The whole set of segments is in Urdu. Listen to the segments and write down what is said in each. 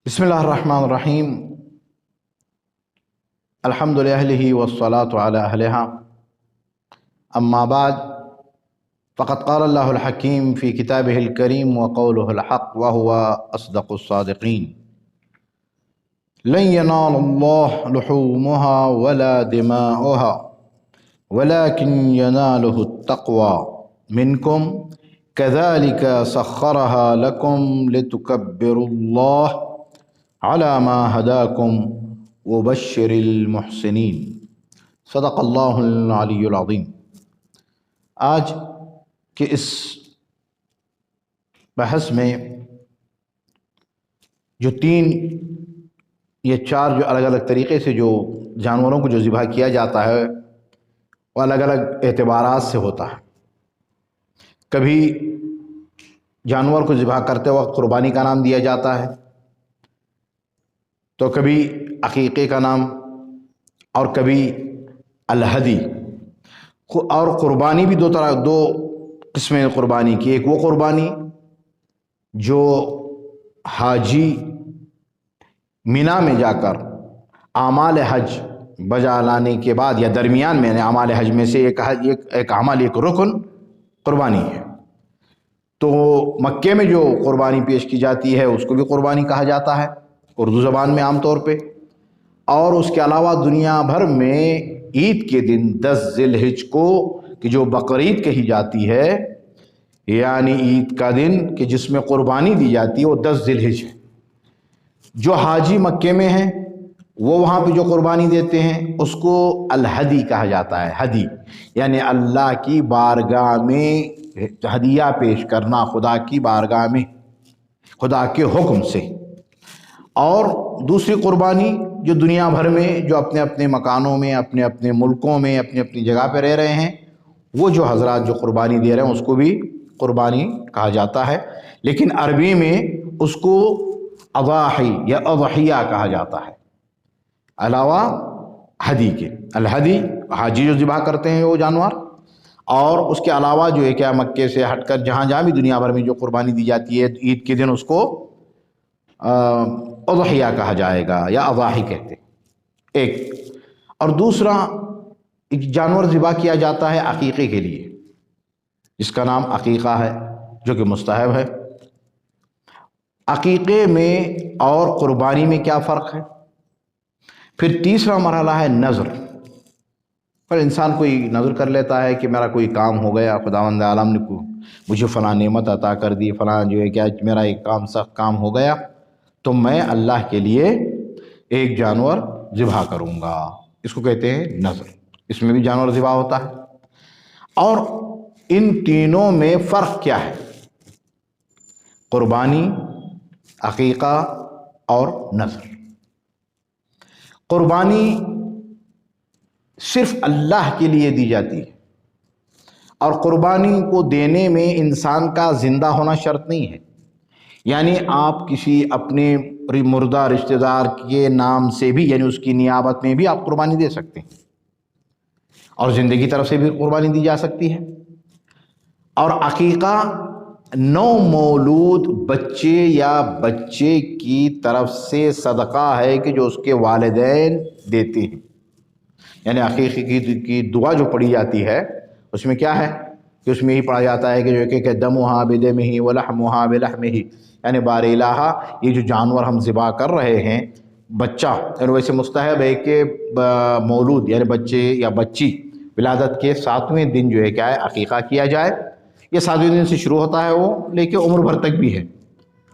بسم الله الرحمن الرحيم. الحمد لله والصلاة على أهلها. أما بعد، فقد قال الله الحكيم في كتابه الكريم وقوله الحق وهو أصدق الصادقين: لن ينال الله لحومها ولا دماؤها ولكن يناله التقوى منكم كذلك سخرها لكم لتكبروا الله على ما هداكم وبشر المحسنین. صدق اللہ العلی العظیم. آج کے اس بحث میں جو چار الگ الگ طریقے سے جو جانوروں کو جو ذبح کیا جاتا ہے وہ الگ الگ اعتبارات سے ہوتا ہے. کبھی جانور کو ذبح کرتے وقت قربانی کا نام دیا جاتا ہے، تو کبھی عقیقے کا نام، اور کبھی الہدی. اور قربانی بھی دو قسمیں قربانی کی. ایک وہ قربانی جو حاجی مینا میں جا کر اعمال حج بجا لانے کے بعد یا درمیان میں اعمال حج میں سے ایک عمل، ایک رکن قربانی ہے. تو مکے میں جو قربانی پیش کی جاتی ہے اس کو بھی قربانی کہا جاتا ہے اردو زبان میں عام طور پہ. اور اس کے علاوہ دنیا بھر میں عید کے دن 10 ذی الحجہ کو کہ جو بقرعید کہی جاتی ہے، یعنی عید کا دن کہ جس میں قربانی دی جاتی ہے، وہ 10 ذی الحجہ ہے. جو حاجی مکے میں ہیں وہ وہاں پہ جو قربانی دیتے ہیں اس کو الہدی کہا جاتا ہے. ہدی یعنی اللہ کی بارگاہ میں ہدیہ پیش کرنا، خدا کی بارگاہ میں خدا کے حکم سے. اور دوسری قربانی جو دنیا بھر میں جو اپنے اپنے مکانوں میں، اپنے اپنے ملکوں میں، اپنی اپنی جگہ پہ رہ رہے ہیں، وہ جو حضرات جو قربانی دے رہے ہیں اس کو بھی قربانی کہا جاتا ہے. لیکن عربی میں اس کو اضاحی یا اضحیہ کہا جاتا ہے علاوہ ہدی کے. الہدی حاجی جو ذبح کرتے ہیں وہ جانور، اور اس کے علاوہ جو ہے کیا مکے سے ہٹ کر جہاں بھی دنیا بھر میں جو قربانی دی جاتی ہے عید کے دن اس کو اضحیہ کہا جائے گا یا اضاحی کہتے ہیں. ایک اور دوسرا ایک جانور ذبح کیا جاتا ہے عقیقے کے لیے، جس کا نام عقیقہ ہے، جو کہ مستحب ہے. عقیقے میں اور قربانی میں کیا فرق ہے؟ پھر تیسرا مرحلہ ہے نذر. پر انسان کوئی نذر کر لیتا ہے کہ میرا کوئی کام ہو گیا، خداوند عالم نے مجھے فلاں نعمت عطا کر دی، فلاں جو ہے کیا میرا ایک سخت کام ہو گیا، تو میں اللہ کے لیے ایک جانور ذبح کروں گا. اس کو کہتے ہیں نذر. اس میں بھی جانور ذبح ہوتا ہے. اور ان تینوں میں فرق کیا ہے؟ قربانی، عقیقہ اور نذر. قربانی صرف اللہ کے لیے دی جاتی ہے، اور قربانی کو دینے میں انسان کا زندہ ہونا شرط نہیں ہے. یعنی آپ کسی اپنے مردہ رشتہ دار کے نام سے بھی، یعنی اس کی نیابت میں بھی آپ قربانی دے سکتے ہیں، اور زندگی طرف سے بھی قربانی دی جا سکتی ہے. اور عقیقہ نو مولود بچے یا بچے کی طرف سے صدقہ ہے کہ جو اس کے والدین دیتے ہیں. یعنی عقیقے کی دعا جو پڑھی جاتی ہے اس میں کیا ہے کہ اس میں ہی پڑھا جاتا ہے کہ جو کہ دمہا بدمہ ولحمہا بلحمہ، یعنی بار الہ یہ جو جانور ہم ذبح کر رہے ہیں، بچہ، یعنی ویسے مستحب ہے کہ مولود یعنی بچے یا بچی ولادت کے 7ویں دن جو ہے کیا ہے عقیقہ کیا جائے. یہ 7ویں دن سے شروع ہوتا ہے وہ، لیکن عمر بھر تک بھی ہے،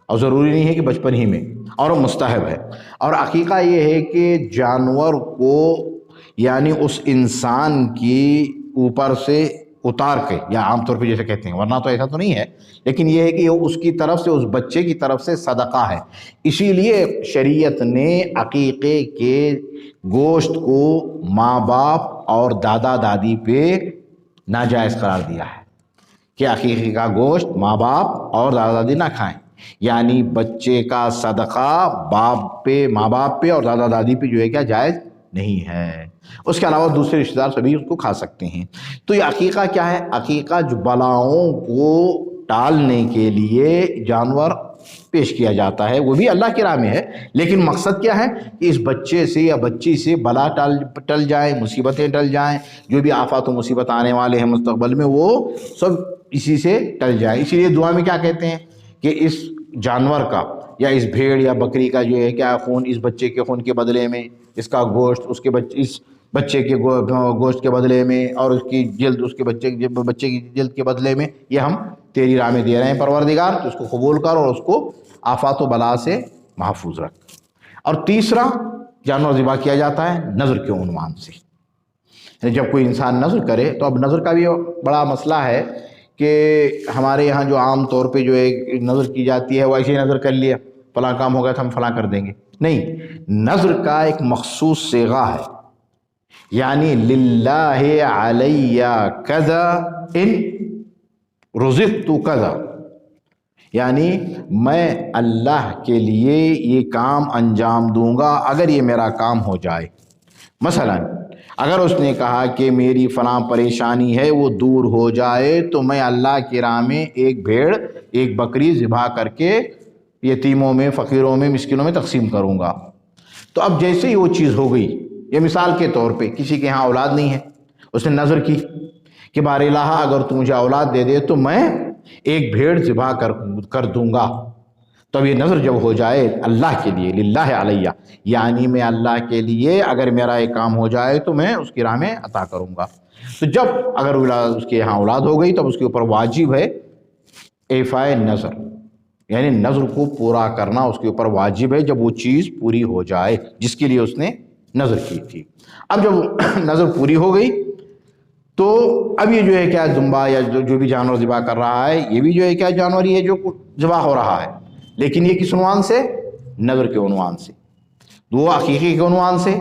اور ضروری نہیں ہے کہ بچپن ہی میں، اور وہ مستحب ہے. اور عقیقہ یہ ہے کہ جانور کو یعنی اس انسان کی اوپر سے اتار کے، یا عام طور پہ جیسے کہتے ہیں، ورنہ تو ایسا تو نہیں ہے، لیکن یہ ہے کہ اس کی طرف سے، اس بچے کی طرف سے صدقہ ہے. اسی لیے شریعت نے عقیقے کے گوشت کو ماں باپ اور دادا دادی پہ ناجائز قرار دیا ہے کہ عقیقے کا گوشت ماں باپ اور دادا دادی نہ کھائیں. یعنی بچے کا صدقہ ماں باپ پہ اور دادا دادی پہ جو ہے کیا جائز نہیں ہے. اس کے علاوہ دوسرے رشتہ دار سبھی اس کو کھا سکتے ہیں. تو یہ عقیقہ کیا ہے؟ عقیقہ جو بلاؤں کو ٹالنے کے لیے جانور پیش کیا جاتا ہے، وہ بھی اللہ کی راہ میں ہے، لیکن مقصد کیا ہے کہ اس بچے سے یا بچی سے بلا ٹل جائیں، مصیبتیں ٹل جائیں، جو بھی آفات و مصیبت آنے والے ہیں مستقبل میں وہ سب اسی سے ٹل جائیں۔ اسی لیے دعا میں کیا کہتے ہیں کہ اس جانور کا یا اس بھیڑ یا بکری کا جو ہے کیا خون، اس بچے کے خون کے بدلے میں، اس کا گوشت اس بچے کے گوشت کے بدلے میں، اور اس کی جلد اس کے بچے کی جلد کے بدلے میں، یہ ہم تیری راہ میں دے رہے ہیں پروردگار، تو اس کو قبول کر اور اس کو آفات و بلا سے محفوظ رکھ۔ اور تیسرا جانور ذبح کیا جاتا ہے نذر کے عنوان سے، یعنی جب کوئی انسان نذر کرے، تو اب نذر کا بھی بڑا مسئلہ ہے کہ ہمارے یہاں جو عام طور پہ جو ایک نذر کی جاتی ہے وہ ایسے ہی نذر کر لیا، فلاں کام ہوگا تو ہم فلاں کر دیں گے، نہیں، نذر کا ایک مخصوص صیغہ ہے، یعنی للہ علی کذا ان رزقت کذا، یعنی میں اللہ کے لیے یہ کام انجام دوں گا اگر یہ میرا کام ہو جائے۔ مثلا اگر اس نے کہا کہ میری فلاں پریشانی ہے وہ دور ہو جائے تو میں اللہ کی راہ میں ایک بھیڑ ایک بکری ذبح کر کے یتیموں میں، فقیروں میں، مسکینوں میں تقسیم کروں گا۔ تو اب جیسے ہی وہ چیز ہو گئی، یہ مثال کے طور پہ کسی کے ہاں اولاد نہیں ہے، اس نے نذر کی کہ بار الہ اگر تو مجھے اولاد دے دے تو میں ایک بھیڑ ذبح کر دوں گا۔ تو اب یہ نذر جب ہو جائے اللہ کے لیے، للہ علیہ، یعنی میں اللہ کے لیے اگر میرا ایک کام ہو جائے تو میں اس کی راہ میں عطا کروں گا۔ تو جب اگر اس کے یہاں اولاد ہو گئی تب اس کے اوپر واجب ہے ایفائے نذر، یعنی نذر کو پورا کرنا اس کے اوپر واجب ہے جب وہ چیز پوری ہو جائے جس کے لیے اس نے نذر کی تھی۔ اب جب نذر پوری ہو گئی تو اب یہ جو ہے کیا دمبا یا جو بھی جانور ذبح کر رہا ہے، یہ بھی جو ہے کیا جانور ہی ہے جو ذبح ہو رہا ہے، لیکن یہ کس عنوان سے؟ نذر کے عنوان سے، وہ عقیقے کے عنوان سے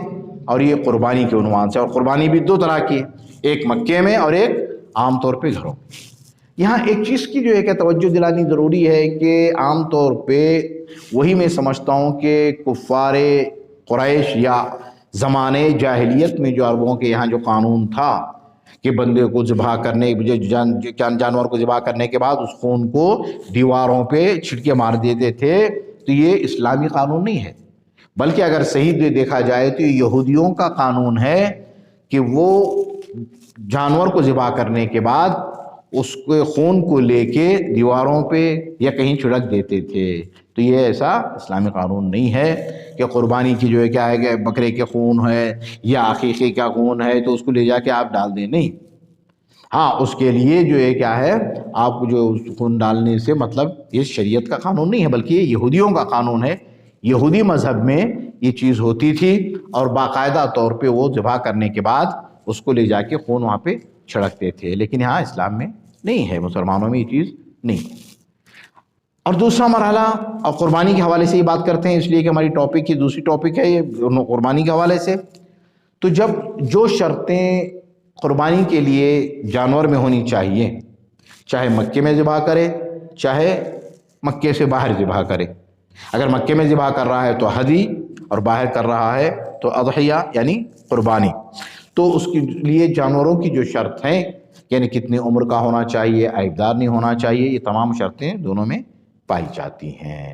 اور یہ قربانی کے عنوان سے۔ اور قربانی بھی دو طرح کی ہے، ایک مکے میں اور ایک عام طور پہ گھروں میں۔ یہاں ایک چیز کی جو ہے کہ توجہ دلانی ضروری ہے کہ عام طور پہ وہی میں سمجھتا ہوں کہ کفار قریش یا زمانے جاہلیت میں جو عربوں کے یہاں جو قانون تھا کہ بندے کو ذبح کرنے، جانور کو ذبح کرنے کے بعد اس خون کو دیواروں پہ چھڑکے مار دیتے تھے، تو یہ اسلامی قانون نہیں ہے، بلکہ اگر صحیح دیکھا جائے تو یہ یہودیوں کا قانون ہے کہ وہ جانور کو ذبح کرنے کے بعد اس کے خون کو لے کے دیواروں پہ یا کہیں چھڑک دیتے تھے۔ تو یہ ایسا اسلامی قانون نہیں ہے کہ قربانی کی جو ہے کیا ہے کہ بکرے کے خون ہے یا عقیقے کا خون ہے تو اس کو لے جا کے آپ ڈال دیں، نہیں۔ ہاں، اس کے لیے جو ہے کیا ہے، آپ جو خون ڈالنے سے مطلب یہ شریعت کا قانون نہیں ہے بلکہ یہ یہودیوں کا قانون ہے۔ یہودی مذہب میں یہ چیز ہوتی تھی اور باقاعدہ طور پہ وہ ذبح کرنے کے بعد اس کو لے جا کے خون وہاں پہ چھڑکتے تھے، لیکن یہاں اسلام میں نہیں ہے، مسلمانوں میں یہ چیز نہیں۔ اور دوسرا مرحلہ، اور قربانی کے حوالے سے یہ بات کرتے ہیں اس لیے کہ ہماری ٹاپک کی دوسری ٹاپک ہے یہ قربانی کے حوالے سے، تو جب جو شرطیں قربانی کے لیے جانور میں ہونی چاہیے، چاہے مکے میں ذبح کرے چاہے مکے سے باہر ذبح کرے، اگر مکے میں ذبح کر رہا ہے تو ہدی اور باہر کر رہا ہے تو اضحیہ یعنی قربانی، تو اس کے لیے جانوروں کی جو شرط ہیں، یعنی کتنی عمر کا ہونا چاہیے، عیبدار نہیں ہونا چاہیے، یہ تمام شرطیں دونوں میں پائی جاتی ہیں۔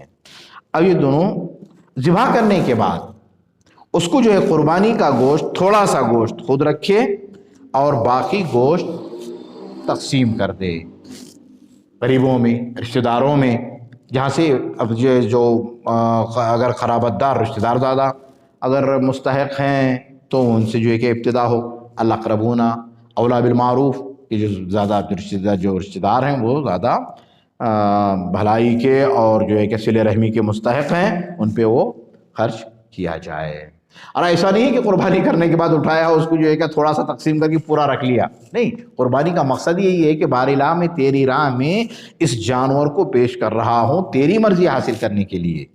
اب یہ دونوں ذبح کرنے کے بعد اس کو جو ہے قربانی کا گوشت، تھوڑا سا گوشت خود رکھے اور باقی گوشت تقسیم کر دے غریبوں میں، رشتہ داروں میں، جہاں سے اب جو اگر خرابت دار رشتہ دار زیادہ اگر مستحق ہیں تو ان سے جو ہے کہ ابتدا ہو، الاقربون اولا بالمعروف، کہ جو زیادہ جو رشتہ دار ہیں وہ زیادہ بھلائی کے اور جو ہے کہ صلہ رحمی کے مستحق ہیں، ان پہ وہ خرچ کیا جائے۔ اور ایسا نہیں کہ قربانی کرنے کے بعد اٹھایا اس کو جو ہے کہ تھوڑا سا تقسیم کر کے پورا رکھ لیا، نہیں، قربانی کا مقصد یہی ہے کہ بار الہ میں تیری راہ میں اس جانور کو پیش کر رہا ہوں تیری مرضی حاصل کرنے کے لیے۔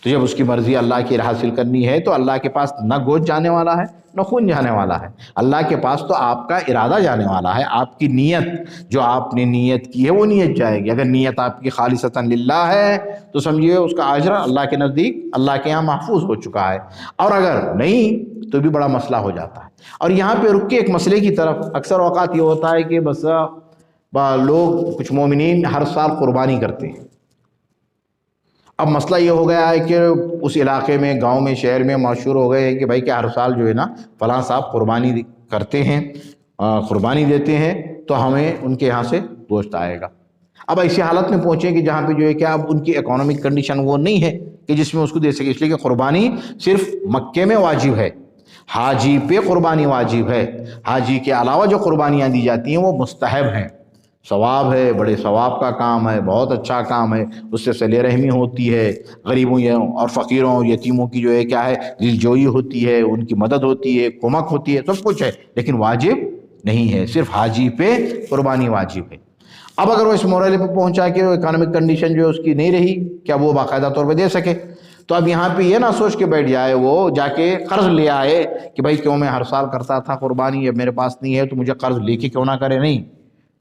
تو جب اس کی مرضی اللہ کی حاصل کرنی ہے تو اللہ کے پاس نہ گوشت جانے والا ہے نہ خون جانے والا ہے، اللہ کے پاس تو آپ کا ارادہ جانے والا ہے، آپ کی نیت، جو آپ نے نیت کی ہے وہ نیت جائے گی۔ اگر نیت آپ کی خالصتاً للہ ہے تو سمجھیے اس کا اجر اللہ کے نزدیک، اللہ کے یہاں محفوظ ہو چکا ہے، اور اگر نہیں تو بھی بڑا مسئلہ ہو جاتا ہے۔ اور یہاں پہ رک کے ایک مسئلے کی طرف، اکثر اوقات یہ ہوتا ہے کہ بس لوگ کچھ مومنین ہر سال قربانی کرتے ہیں۔ اب مسئلہ یہ ہو گیا ہے کہ اس علاقے میں، گاؤں میں، شہر میں مشہور ہو گئے ہیں کہ بھائی کہ ہر سال جو ہے نا فلاں صاحب قربانی کرتے ہیں، قربانی دیتے ہیں، تو ہمیں ان کے یہاں سے گوشت آئے گا۔ اب ایسی حالت میں پہنچے کہ جہاں پہ جو ہے کہ اب ان کی اکانومک کنڈیشن وہ نہیں ہے کہ جس میں اس کو دے سکے، اس لیے کہ قربانی صرف مکے میں واجب ہے، حاجی پہ قربانی واجب ہے۔ حاجی کے علاوہ جو قربانیاں دی جاتی ہیں وہ مستحب ہیں، ثواب ہے، بڑے ثواب کا کام ہے، بہت اچھا کام ہے، اس سے صلہ رحمی ہوتی ہے، غریبوں اور فقیروں یتیموں کی جو ہے کیا ہے دل جوئی ہوتی ہے، ان کی مدد ہوتی ہے، کمک ہوتی ہے، سب کچھ ہے، لیکن واجب نہیں ہے، صرف حاجی پہ قربانی واجب ہے۔ اب اگر وہ اس مرحلے پہ پہنچا کہ اکانومک کنڈیشن جو ہے اس کی نہیں رہی کیا وہ باقاعدہ طور پہ دے سکے، تو اب یہاں پہ یہ نہ سوچ کے بیٹھ جائے، وہ جا کے قرض لے آئے کہ بھائی کیوں میں ہر سال کرتا تھا قربانی، اب میرے پاس نہیں ہے تو مجھے قرض لے کے کیوں نہ کرے۔ نہیں،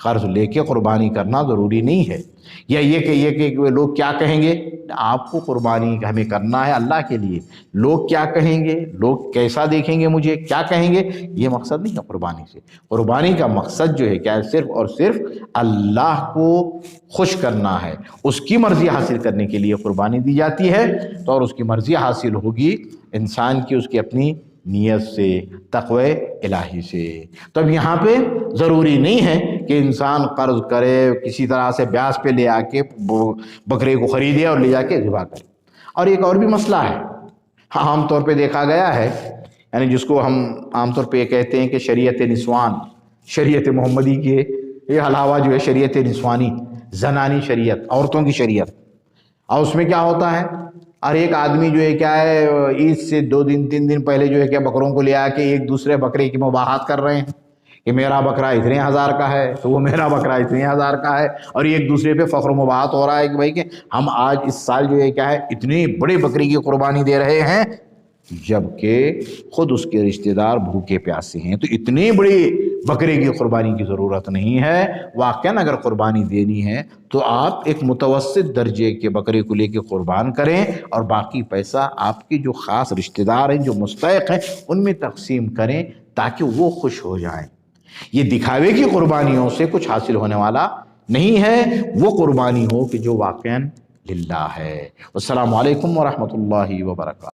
قرض لے کے قربانی کرنا ضروری نہیں ہے، یا یہ کہ لوگ کیا کہیں گے۔ آپ کو قربانی ہمیں کرنا ہے اللہ کے لیے، لوگ کیا کہیں گے، لوگ کیسا دیکھیں گے، مجھے کیا کہیں گے، یہ مقصد نہیں ہے قربانی سے۔ قربانی کا مقصد جو ہے کیا ہے، صرف اور صرف اللہ کو خوش کرنا ہے، اس کی مرضی حاصل کرنے کے لیے قربانی دی جاتی ہے، تو اور اس کی مرضی حاصل ہوگی انسان کی اس کی اپنی نیت سے، تقوی الہی سے۔ تو اب یہاں پہ ضروری نہیں ہے کہ انسان قرض کرے، کسی طرح سے بیاج پہ لے آ کے بکرے کو خریدے اور لے جا کے ذبح کرے۔ اور ایک اور بھی مسئلہ ہے، عام طور پہ دیکھا گیا ہے، یعنی جس کو ہم عام طور پہ یہ کہتے ہیں کہ شریعت نسوان، شریعت محمدی کے علاوہ جو ہے شریعت نسوانی، زنانی شریعت، عورتوں کی شریعت۔ اور اس میں کیا ہوتا ہے، اور ایک آدمی جو ہے کیا ہے عید سے 2 دن 3 دن پہلے جو ہے کیا بکروں کو لے آ کے ایک دوسرے بکرے کی مباحثت کر رہے ہیں کہ میرا بکرا اتنے ہزار کا ہے تو وہ میرا بکرا اتنے ہزار کا ہے، اور ایک دوسرے پہ فخر و مباحثت ہو رہا ہے کہ بھائی کہ ہم آج اس سال جو ہے کیا ہے اتنی بڑی بکری کی قربانی دے رہے ہیں، جبکہ خود اس کے رشتہ دار بھوکے پیاسے ہیں۔ تو اتنی بڑی بکرے کی قربانی کی ضرورت نہیں ہے۔ واقعاً اگر قربانی دینی ہے تو آپ ایک متوسط درجے کے بکرے کو لے کے قربان کریں، اور باقی پیسہ آپ کے جو خاص رشتہ دار ہیں، جو مستحق ہیں، ان میں تقسیم کریں تاکہ وہ خوش ہو جائیں۔ یہ دکھاوے کی قربانیوں سے کچھ حاصل ہونے والا نہیں ہے، وہ قربانی ہو کہ جو واقعاً للہ ہے۔ السلام علیکم ورحمۃ اللہ وبرکاتہ۔